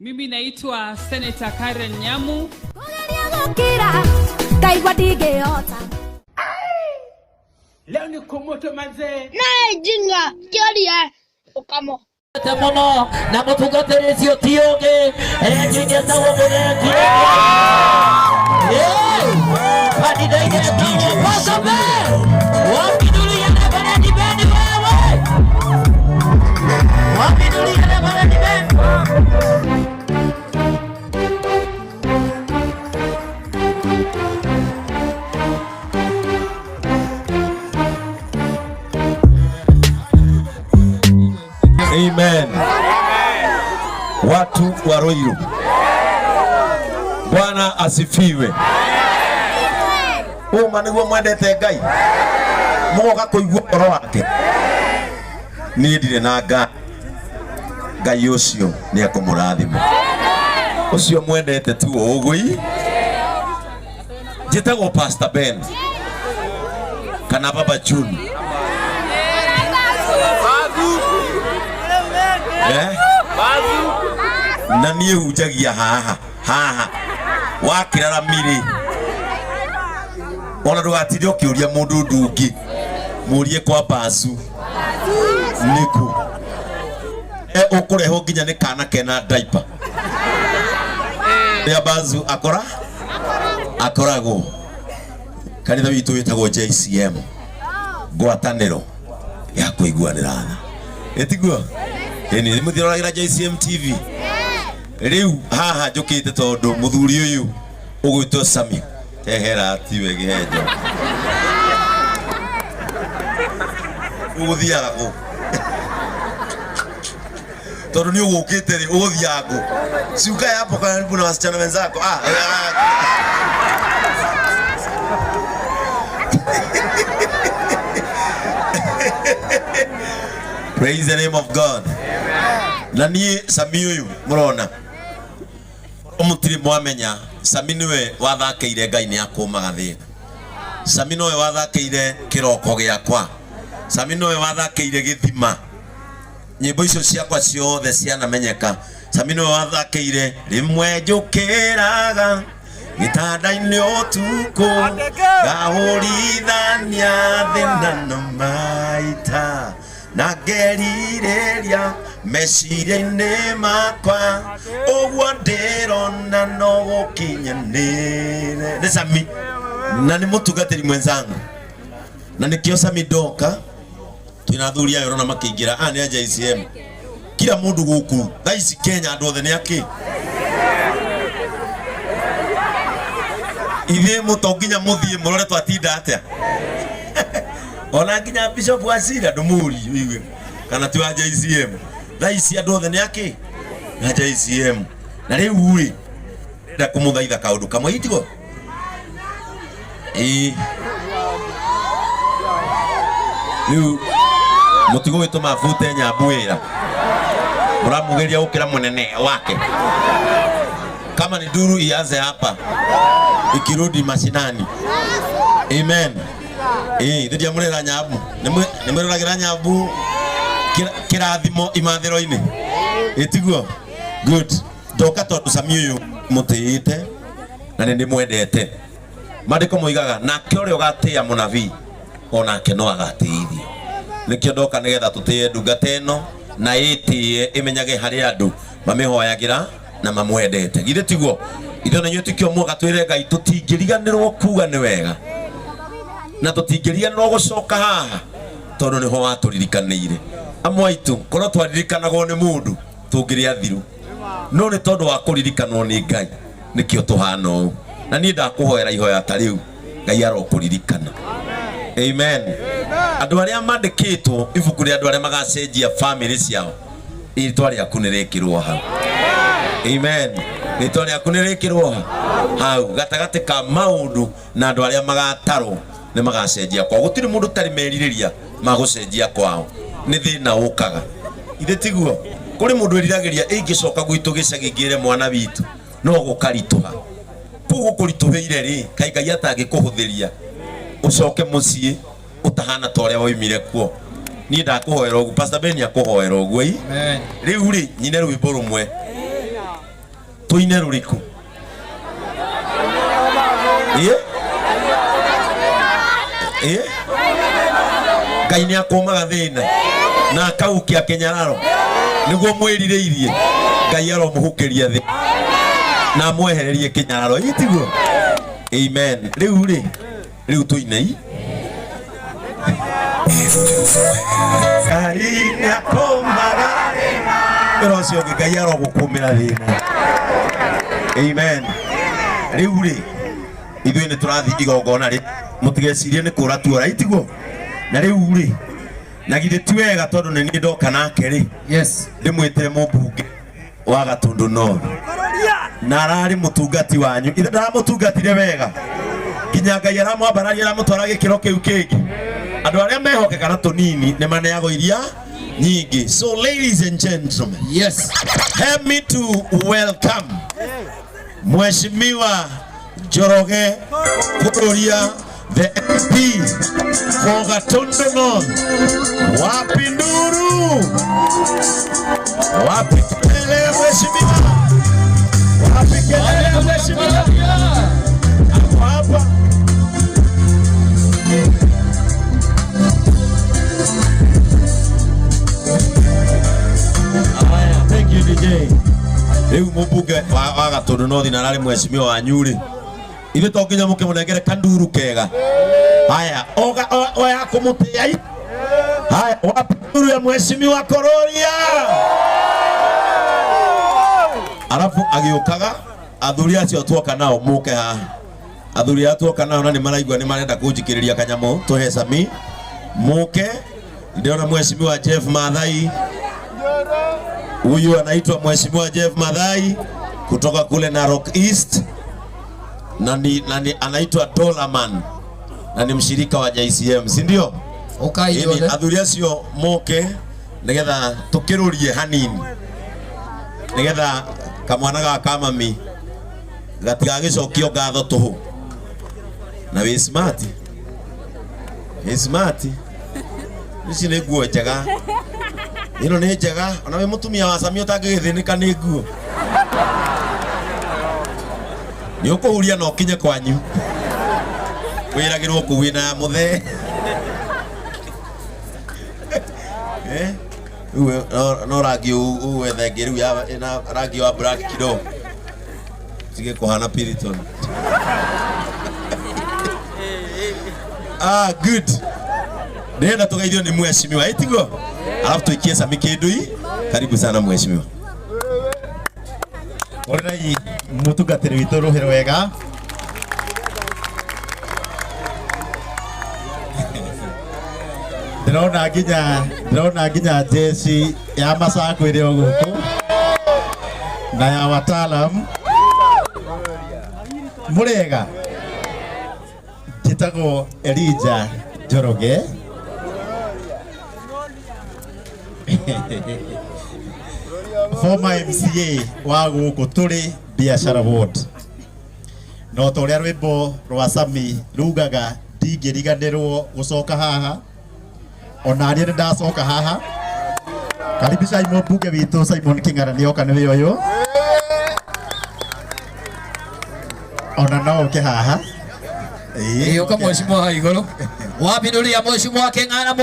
Mimi naitwa Senator Karen Nyamu. Leo ni kumoto manze. Na jinga kiaria ukamo. Tamono na mutugate cio tioge jinga tawo mureki. Hadi daige tawo pasabe. Wapi dunia na barani beni wewe. Wapi dunia na barani beni. Amen. Watu wa Ruiru, Bwana asifiwe. Uma niguo mwendete Ngai, mugoka kuigua oro wake. Ni ndire na Ngai ucio ni akumurathima. Ucio mwendete tu ugui. Njitagwo Pastor Ben kana Baba June. Na niĩ hunjagia haha wakĩrara miri ona ndũgatinde ũkĩũria mũndũ ndũngĩ mũrie kwa Bazu nĩku ũkũrehwo nginya nĩ kana kena diaper ya Bazu akoragwo kanitha witũ wĩtagwo JCM ngwatanĩro ya kũiguanĩra tha ĩtiguo ni muthiragira JCM TV riu haha njukite tondu muthuri uyu ugwitwo Sami ehera tiwe gihenjo uguthiaga ku tondu ni ugukite ri uguthiaga ku siuka hapo karibu na wasichana wenzako Praise the name of God. Na niĩ Sami uyu murona umutiri mwamenya Sami niwe wathakeire Ngai ni akumaga thina. Sami niwe wathakeire kiroko giakwa. Sami niwe wathakeire githima. Nyimbo icio ciakwa ciothe cianamenyeka. Sami niwe wathakeire rimwe njukiraga gitanda-inĩ ũtukũ ngahũrithania thĩna na maita na ngerireria meciria-inĩ makwa ũguo ndĩrona no gũkinyanĩre. Nĩ Sami na nĩ mũtungatĩri mwenzangu na nĩkĩo Sami ndoka twĩna athuri aya ũrona makĩingĩra nĩ a JCM kila mũndũ gũkũ thaa ici Kenya andũ othe nĩ akĩ ithe mutonginya muthie murore twatinda atia ona nginya Bishop Wasira ndumuri wiwe kana tu wa JCM thaisi andu othe ni aki na JCM na riu ri nda kumuthaitha kaundu kamwe itigo riu mutigo witu mafute nyambwira muramugeria ukira munene wake kama ni duru ianze hapa ikirudi mashinani. Amen. Ndidia murera nyabu nimureragira nyabu kirathimo imathiro-ini itiguo good ndoka tondu Sami uyu mutiite na ndi mwendete mandiko moigaga nake uria ugatia munabii onake no agatiithio nikio ndoka nigetha tutie ndungata ino na itie imenyage hari andu mamihoyagira na mamwendete githe tiguo itho na nyuti kio mwoka twire Ngai tutingiriganirwo kuga ni wega na tutingiriganirwo gucoka haha tondu niho waturirikaniire amwaitu korwo twaririkanagwo ni mundu tungiri athiru no ni tondu wa kuririkanwo ni Ngai nikio tuhana uu na ni ndakuhoera ihoya ta riu Ngai arokuririkana. Amen. Andu aria mandikitwo ibuku ria andu aria magacenjia family ciao itwa riaku nirikirwo hau. Amen. Ritwa riaku nirikirwo hau gatagati ka maundu na andu aria magatarwo ni magacenjia kwao. Gutiri mundu tari meririria magucenjia kwao ni thina ukaga ithe tiguo kuri mundu eriragiria ingicoka gwitu gicagi ngire mwana witu no gukarituha pugu kurituheire ri kai Ngai atangikuhuthiria ucoke mucii utahana toria woimire kuo. Ni ndakuhoera ugu Pastor Ben akuhoera ugu. Amen. Riu ri nyine rwimbo rumwe tuine ruriku Ngai nĩ akũmaga thĩna na akaukia kĩnyararo nĩguo mwĩrirĩirie Ngai aromũhũkĩria thĩ na mwehererie kĩnyararo itiguo. Amen. Rĩu tuinei Ngai nĩ akũmaga thĩna ũcio Ngai arogũkũmĩra thĩna. Amen. Rĩu ithuĩ nĩ tũrathiĩ igongona mũtigecirie nĩ kũra tuora itiguo. Na rĩu na githĩ ti wega tondũ nĩ niĩ ndoka nake yes ndĩmwĩtĩre mũmbunge wa Gatundu North na ararĩ mũtungati wanyu ithe ndaramũtungatire wega nginya Ngai aramwambararia aramũtwara gĩkĩro kĩu kĩngĩ. Andũ arĩa mehokeka na tũnini nĩ maneagwo iria nyingĩ. So ladies and gentlemen, yes, help me to welcome Mheshimiwa Njoroge Kuria, the MP for Gatundu North. Wapi nduru? Wapi kelele mheshimiwa? Wapi kelele mheshimiwa? Hapa. Thank you DJ. Rĩu mũmbunge wa Gatundu North na ararĩ mheshimiwa wanyu rĩ. Ithe to nginya mũkĩmũnengere kanduru kega. Haya, oya kumutia. Haya, wapi nduru ya mheshimiwa Kuria? Alafu agĩũkaga athuri acio tuoka nao mũke haha. Athuri acio tuoka nao na nĩ maraigua nĩ marenda kũnjikĩrĩria kanyamũ tũhe Sami. Mũke ndiona mheshimiwa Jeff Mathai. Huyu anaitwa mheshimiwa Jeff Mathai kutoka kule Narok East. Nani anaitwa Dolaman na ni mshirika wa JCM, si ndio? Ukaione athuri acio moke nigetha tukirurie hanini nigetha kamwana ga kamami gatigagicokio ngatho tuhu na we smart ici nĩ nguo njega ino nĩ njega ona we mutumia wa Sami utangĩgĩthĩnĩka nĩ nguo nĩ ũkũhuria na ũkinye kwanyu wĩragĩrwo kũu na mũthee no rangi uwethe ngĩrĩu na rangi wa black kidogo sige kuhana Piriton. Good. Nenda tugeithio nĩ mheshimiwa itigo alafu tuikie Sami kĩndũ. Karibu sana mheshimiwa. Orai mutungatĩri witũ rũhĩro wega. Ndĩrona nginya jeci ya Masaku ĩrĩ o gũkũ na ya wataalam. Mũrĩega njĩtagwo Elijah Njoroge. Former MCA wa gũkũ tũrĩ Biashara Ward. No tũrĩa rwĩmbo rwa Sami rugaga ndingĩriganĩrwo gũcoka haha. Ona niĩ ndacoka haha. Karibisha mũmbunge witũ Simon King'ara nĩoka nĩwe ũyũ. Ona no ũke haha. Ũka mheshimiwa igũrũ. Wapi ndũri ya mheshimiwa King'ara?